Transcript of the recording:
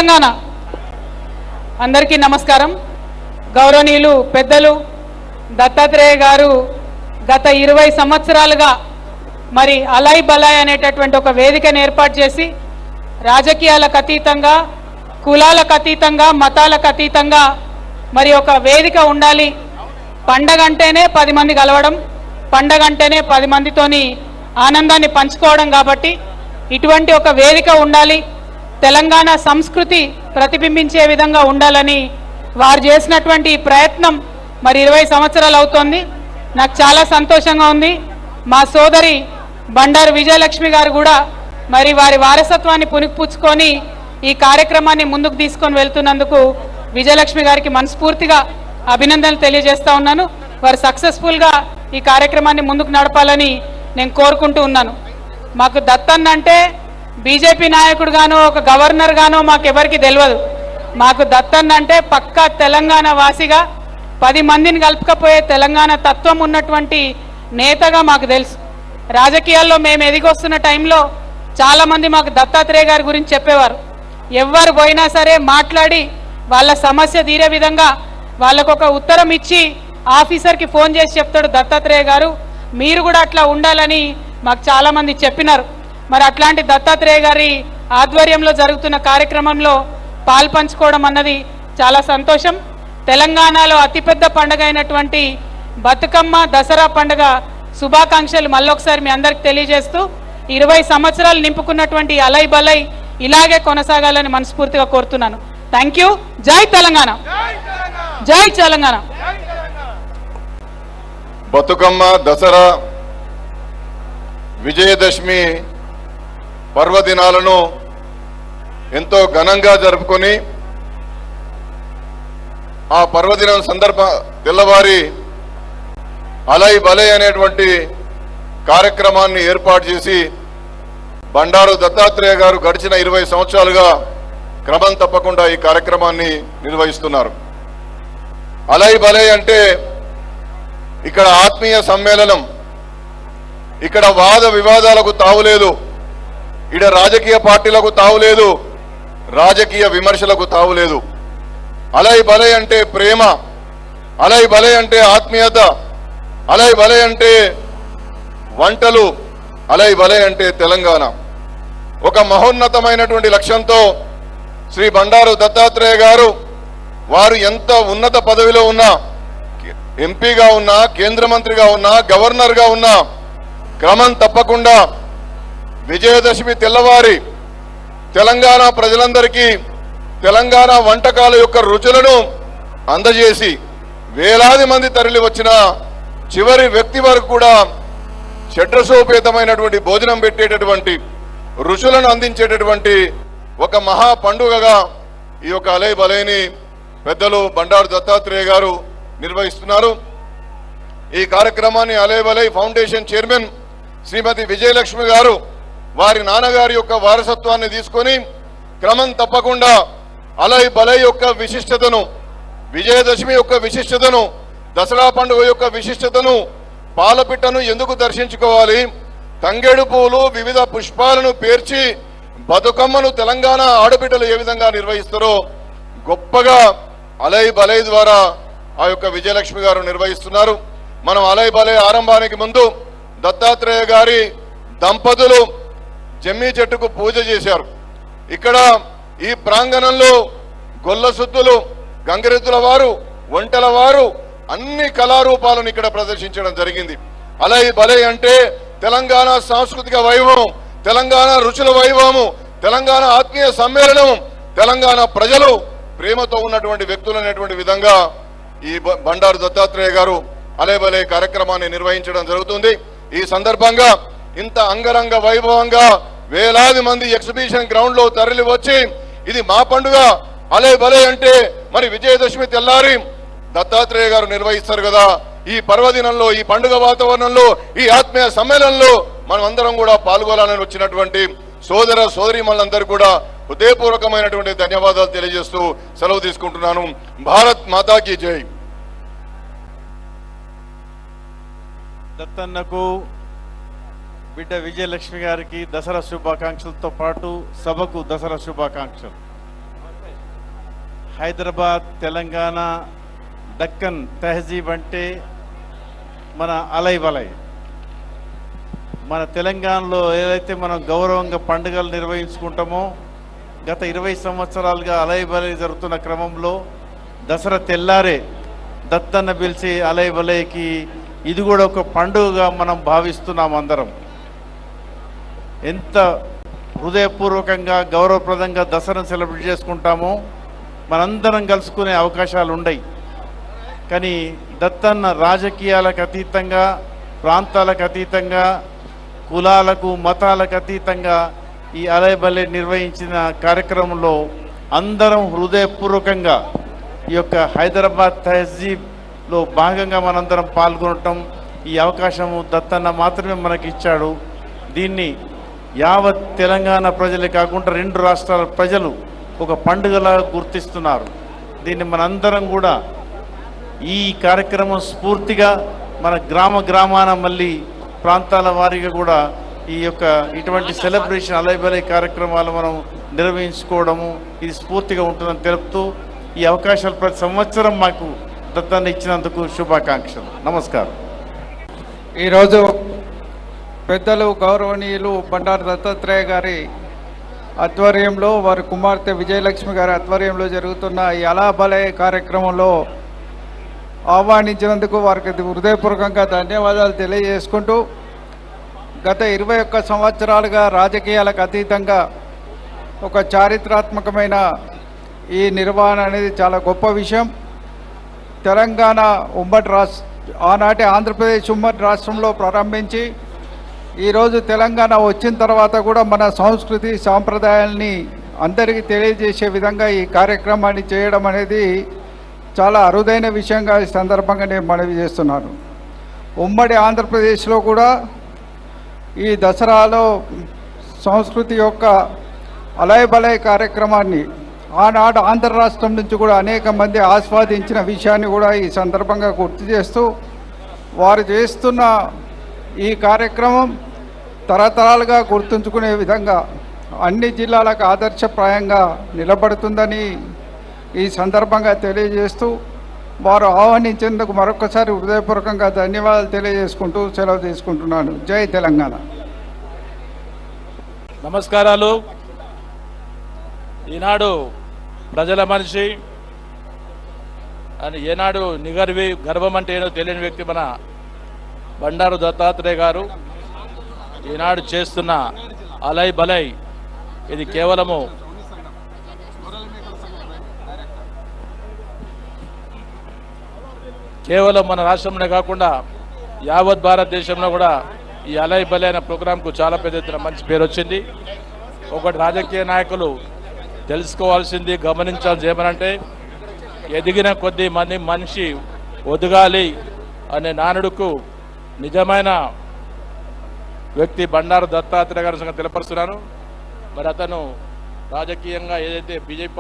తెలంగాణ. అందరికీ నమస్కారం. గౌరవనీయులు పెద్దలు దత్తాత్రేయ గారు గత 20 సంవత్సరాలుగా మరి అలై బలాయ్ అనేటటువంటి ఒక వేదికను ఏర్పాటు చేసి రాజకీయాలకు అతీతంగా, కులాలకు అతీతంగా, మతాలకు అతీతంగా మరి ఒక వేదిక ఉండాలి. పండగ అంటేనే 10 మంది కలవడం, పండగ అంటేనే 10 మందితోని ఆనందాన్ని పంచుకోవడం. కాబట్టి ఇటువంటి ఒక వేదిక ఉండాలి, తెలంగాణ సంస్కృతి ప్రతిబింబించే విధంగా ఉండాలని వారు చేసినటువంటి ప్రయత్నం మరి 20 సంవత్సరాలు అవుతోంది. నాకు చాలా సంతోషంగా ఉంది. మా సోదరి బండారు విజయలక్ష్మి గారు కూడా మరి వారి వారసత్వాన్ని పుణికిపుచ్చుకొని ఈ కార్యక్రమాన్ని ముందుకు తీసుకొని వెళ్తున్నందుకు విజయలక్ష్మి గారికి మనస్ఫూర్తిగా అభినందనలు తెలియజేస్తా ఉన్నాను. వారు సక్సెస్ఫుల్గా ఈ కార్యక్రమాన్ని ముందుకు నడపాలని నేను కోరుకుంటూ ఉన్నాను. మాకు దత్తన్న అంటే బీజేపీ నాయకుడు గానో ఒక గవర్నర్ గానో మాకెవరికి తెలియదు. మాకు దత్తన్న అంటే పక్కా తెలంగాణ వాసిగా 10 మందిని కలుపుకపోయే తెలంగాణ తత్వం ఉన్నటువంటి నేతగా మాకు తెలుసు. రాజకీయాల్లో మేము ఎదిగొస్తున్న టైంలో చాలామంది మాకు దత్తాత్రేయ గారి గురించి చెప్పేవారు. ఎవరు పోయినా సరే మాట్లాడి వాళ్ళ సమస్య తీరే విధంగా వాళ్ళకు ఒక ఉత్తరం ఇచ్చి ఆఫీసర్కి ఫోన్ చేసి చెప్తాడు దత్తాత్రేయ గారు, మీరు కూడా అట్లా ఉండాలని మాకు చాలామంది చెప్పినారు. మరి అట్లాంటి దత్తాత్రేయ గారి ఆధ్వర్యంలో జరుగుతున్న కార్యక్రమంలో పాల్పంచుకోవడం అన్నది చాలా సంతోషం. తెలంగాణలో అతిపెద్ద పండుగ అయినటువంటి బతుకమ్మ దసరా పండుగ శుభాకాంక్షలు మళ్ళొకసారి మీ అందరికి తెలియజేస్తూ 20 సంవత్సరాలు నింపుకున్నటువంటి అలై బలై ఇలాగే కొనసాగాలని మనస్ఫూర్తిగా కోరుతున్నాను. Thank you. జై తెలంగాణ, జై తెలంగాణ. బతుకమ్మ దసరా విజయదశమి పర్వదినాలను ఎంతో ఘనంగా జరుపుకొని ఆ పర్వదినం తెల్లవారి అలై బలై అనేటువంటి కార్యక్రమాన్ని ఏర్పాటు చేసి బండారు దత్తాత్రేయ గారు గడిచిన 20 సంవత్సరాలుగా క్రమం తప్పకుండా ఈ కార్యక్రమాన్ని నిర్వహిస్తున్నారు. అలై బలై అంటే ఇక్కడ ఆత్మీయ సమ్మేళనం, ఇక్కడ వాద వివాదాలకు తావులేదు, ఇక్కడ రాజకీయ పార్టీలకు తావులేదు, రాజకీయ విమర్శలకు తావులేదు. అలై బలై అంటే ప్రేమ, అలై బలై అంటే ఆత్మీయత, అలై బలై అంటే వంటలు, అలై బలై అంటే తెలంగాణ. ఒక మహోన్నతమైనటువంటి లక్ష్యంతో శ్రీ బండారు దత్తాత్రేయ గారు వారు ఎంత ఉన్నత పదవిలో ఉన్నా, ఎంపీగా ఉన్నా, కేంద్ర మంత్రిగా ఉన్నా, గవర్నర్గా ఉన్నా క్రమం తప్పకుండా విజయదశమి తెల్లవారి తెలంగాణ ప్రజలందరికీ తెలంగాణ వంటకాల యొక్క రుచులను అందజేసి వేలాది మంది తరలి వచ్చిన చివరి వ్యక్తి వరకు కూడా షడ్రసోపేతమైనటువంటి భోజనం పెట్టేటటువంటి రుచులను అందించేటటువంటి ఒక మహా పండుగగా ఈ యొక్క అలై బలైని పెద్దలు బండారు దత్తాత్రేయ గారు నిర్వహిస్తున్నారు. ఈ కార్యక్రమాన్ని అలై బలై ఫౌండేషన్ చైర్మన్ శ్రీమతి విజయలక్ష్మి గారు వారి నాన్నగారి యొక్క వారసత్వాన్ని తీసుకొని క్రమం తప్పకుండా అలై బలై యొక్క విశిష్టతను, విజయదశమి యొక్క విశిష్టతను, దసరా పండుగ యొక్క విశిష్టతను, పాలపిట్టను ఎందుకు దర్శించుకోవాలి, తంగేడు పూలు వివిధ పుష్పాలను పేర్చి బతుకమ్మను తెలంగాణ ఆడబిడ్డలు ఏ విధంగా నిర్వహిస్తారో గొప్పగా అలై బలై ద్వారా ఆ యొక్క విజయలక్ష్మి గారు నిర్వహిస్తున్నారు. మనం అలై బలై ఆరంభానికి ముందు దత్తాత్రేయ గారి దంపతులు జమ్మి చెట్టుకు పూజ చేశారు. ఇక్కడ ఈ ప్రాంగణంలో గొల్ల సుత్తులు, గంగిరెద్దుల వారు, ఒంటెల వారు అన్ని కళారూపాలను ఇక్కడ ప్రదర్శించడం జరిగింది. అలై బలై అంటే తెలంగాణ సాంస్కృతిక వైభవం, తెలంగాణ రుచుల వైభవము, తెలంగాణ ఆత్మీయ సమ్మేళనం, తెలంగాణ ప్రజలు ప్రేమతో ఉన్నటువంటి వ్యక్తులు అనేటువంటి విధంగా ఈ బండారు దత్తాత్రేయ గారు అలై బలై కార్యక్రమాన్ని నిర్వహించడం జరుగుతుంది. ఈ సందర్భంగా ఇంత అంగరంగ వైభవంగా వేలాది మంది ఎగ్జిబిషన్ గ్రౌండ్ లో తరలి వచ్చి ఇది మా పండుగ అలై బలై అంటే మరి విజయదశమి తెల్లారి దత్తాత్రేయ గారు నిర్వహిస్తారు కదా, ఈ పర్వదినంలో, ఈ పండుగ వాతావరణంలో, ఈ ఆత్మీయ సమ్మేళనంలో మనం అందరం కూడా పాల్గొనాలని వచ్చినటువంటి సోదర సోదరీమణులందరూ కూడా హృదయపూర్వకమైనటువంటి ధన్యవాదాలు తెలియజేస్తూ సెలవు తీసుకుంటున్నాను. భారత్ మాతాకి జై. దత్తన్నకు బిడ్డ విజయలక్ష్మి గారికి దసరా శుభాకాంక్షలతో పాటు సభకు దసరా శుభాకాంక్షలు. హైదరాబాద్ తెలంగాణ దక్కన్ తహజీబ్ అంటే మన అలై బలై. మన తెలంగాణలో ఏదైతే మనం గౌరవంగా పండుగలు నిర్వహించుకుంటామో గత 20 సంవత్సరాలుగా అలై బలై జరుగుతున్న క్రమంలో దసరా తెల్లారే దత్తన్న పిలిచి అలై బలైకి ఇది కూడా ఒక పండుగగా మనం భావిస్తున్నాం. అందరం ఎంత హృదయపూర్వకంగా గౌరవప్రదంగా దసరాను సెలబ్రేట్ చేసుకుంటామో మనందరం కలుసుకునే అవకాశాలు ఉన్నాయి. కానీ దత్తన్న రాజకీయాలకు అతీతంగా, ప్రాంతాలకు అతీతంగా, కులాలకు మతాలకు అతీతంగా ఈ అలై బలై నిర్వహించిన కార్యక్రమంలో అందరం హృదయపూర్వకంగా ఈ యొక్క హైదరాబాద్ తహజీబ్లో భాగంగా మనందరం పాల్గొనటం, ఈ అవకాశము దత్తన్న మాత్రమే మనకి ఇచ్చాడు. దీన్ని యావత్ తెలంగాణ ప్రజలే కాకుండా 2 రాష్ట్రాల ప్రజలు ఒక పండుగలా గుర్తిస్తున్నారు. దీన్ని మనందరం కూడా ఈ కార్యక్రమం స్ఫూర్తిగా మన గ్రామాన మళ్ళీ ప్రాంతాల వారీగా కూడా ఈ యొక్క ఇటువంటి సెలబ్రేషన్ అలై బలై కార్యక్రమాలు మనం నిర్వహించుకోవడము ఇది స్ఫూర్తిగా ఉంటుందని తెలుపుతూ ఈ అవకాశాలు ప్రతి సంవత్సరం మాకు దత్తన్న ఇచ్చినందుకు శుభాకాంక్షలు. నమస్కారం. ఈరోజు పెద్దలు గౌరవనీయులు బండారు దత్తాత్రేయ గారి ఆధ్వర్యంలో, వారి కుమార్తె విజయలక్ష్మి గారి ఆధ్వర్యంలో జరుగుతున్న ఈ అలై బలై కార్యక్రమంలో ఆహ్వానించినందుకు వారికి హృదయపూర్వకంగా ధన్యవాదాలు తెలియజేసుకుంటూ, గత 21 సంవత్సరాలుగా రాజకీయాలకు అతీతంగా ఒక చారిత్రాత్మకమైన ఈ నిర్వహణ అనేది చాలా గొప్ప విషయం. తెలంగాణ ఆనాటి ఆంధ్రప్రదేశ్ ఉమ్మడి రాష్ట్రంలో ప్రారంభించి ఈరోజు తెలంగాణ వచ్చిన తర్వాత కూడా మన సంస్కృతి సాంప్రదాయాల్ని అందరికీ తెలియజేసే విధంగా ఈ కార్యక్రమాన్ని చేయడం అనేది చాలా అరుదైన విషయంగా ఈ సందర్భంగా నేను మనవి చేస్తున్నాను. ఉమ్మడి ఆంధ్రప్రదేశ్లో కూడా ఈ దసరాలో సంస్కృతి యొక్క అలై బలై కార్యక్రమాన్ని ఆనాడు ఆంధ్ర రాష్ట్రం నుంచి కూడా అనేక మంది ఆస్వాదించిన విషయాన్ని కూడా ఈ సందర్భంగా గుర్తు చేస్తూ, వారు చేస్తున్న ఈ కార్యక్రమం తరతరాలుగా గుర్తుంచుకునే విధంగా అన్ని జిల్లాలకు ఆదర్శప్రాయంగా నిలబడుతుందని ఈ సందర్భంగా తెలియజేస్తూ, వారు ఆహ్వానించేందుకు మరొకసారి హృదయపూర్వకంగా ధన్యవాదాలు తెలియజేసుకుంటూ సెలవు తీసుకుంటున్నాను. జై తెలంగాణ. నమస్కారాలు. ఈనాడు ప్రజల మనిషి అని ఏనాడు నిగర్వి గర్వం అంటే ఏదో తెలియని వ్యక్తి మన బండారు దత్తాత్రేయ గారు ఈనాడు చేస్తున్న అలై బలై ఇది కేవలము మన రాష్ట్రంలో కాకుండా యావత్ భారతదేశంలో కూడా ఈ అలై బలై అనే ప్రోగ్రాంకు చాలా పెద్ద ఎత్తున మంచి పేరు వచ్చింది. ఒకటి రాజకీయ నాయకులు తెలుసుకోవాల్సింది, గమనించాల్సింది ఏమనంటే, ఎదిగిన కొద్ది మంది మనిషి ఒదగాలి అనే నానుడుకు నిజమైన వ్యక్తి బండారు దత్తాత్రేయ గారి సంగతి తెలపరుస్తున్నాను. మరి అతను రాజకీయంగా ఏదైతే బీజేపీ